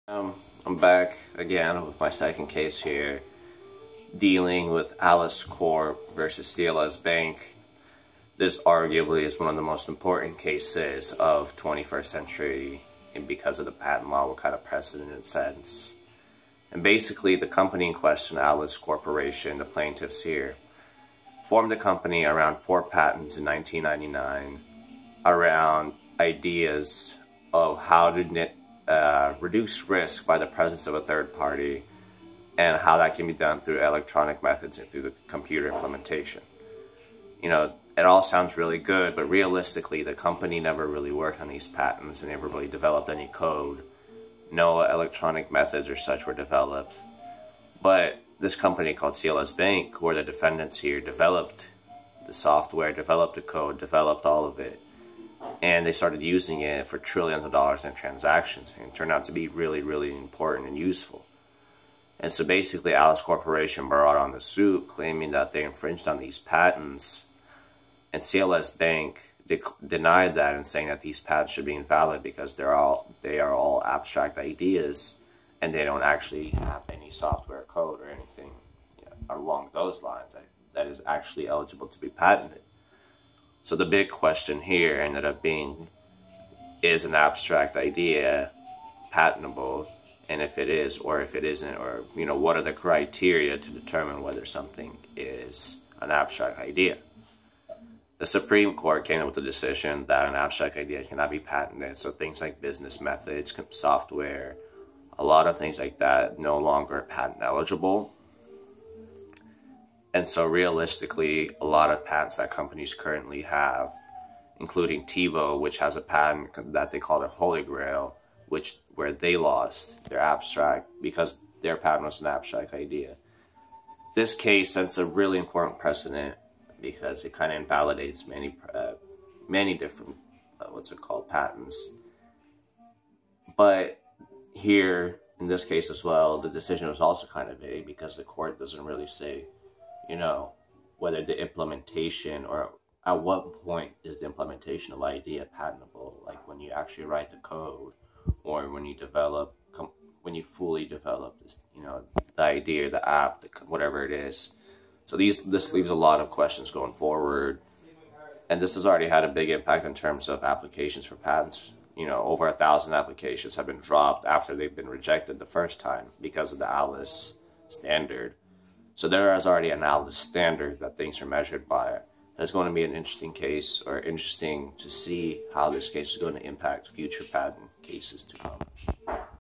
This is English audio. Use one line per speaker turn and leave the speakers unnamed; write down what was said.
I'm back again with my second case here, dealing with CLS Corp versus CLS Bank. This arguably is one of the most important cases of 21st century, and because of the patent law, what kind of precedent it sets. And basically, the company in question, CLS Corporation, the plaintiffs here, formed a company around 4 patents in 1999 around ideas of how to reduce risk by the presence of a third party, and how that can be done through electronic methods and through the computer implementation. You know, it all sounds really good, but realistically, the company never really worked on these patents and never really developed any code. No electronic methods or such were developed. But this company called CLS Bank, who are the defendants here, developed the software, developed the code, developed all of it. And they started using it for trillions of dollars in transactions, and it turned out to be really, really important and useful. And so basically, CLS Corporation brought on the suit, claiming that they infringed on these patents, and CLS Bank denied that and saying that these patents should be invalid because they are all abstract ideas, and they don't actually have any software code or anything along those lines that is actually eligible to be patented. So the big question here ended up being, is an abstract idea patentable? And if it is, or if it isn't, or what are the criteria to determine whether something is an abstract idea? The Supreme Court came up with the decision that an abstract idea cannot be patented. So things like business methods, software, a lot of things like that no longer patent eligible. And so realistically, a lot of patents that companies currently have, including TiVo, which has a patent that they call the Holy Grail, where they lost their abstract because their patent was an abstract idea. This case sets a really important precedent because it kind of invalidates many different patents. But here, in this case as well, the decision was also kind of vague because the court doesn't really say whether the implementation, or at what point is the implementation of idea patentable, like when you actually write the code, or when you fully develop this, the idea, the app, whatever it is. So this leaves a lot of questions going forward, and this has already had a big impact in terms of applications for patents. Over 1,000 applications have been dropped after they've been rejected the first time because of the CLS standard. So there is already an CLS standard that things are measured by. It's going to be an interesting case, or interesting to see how this case is going to impact future patent cases to come.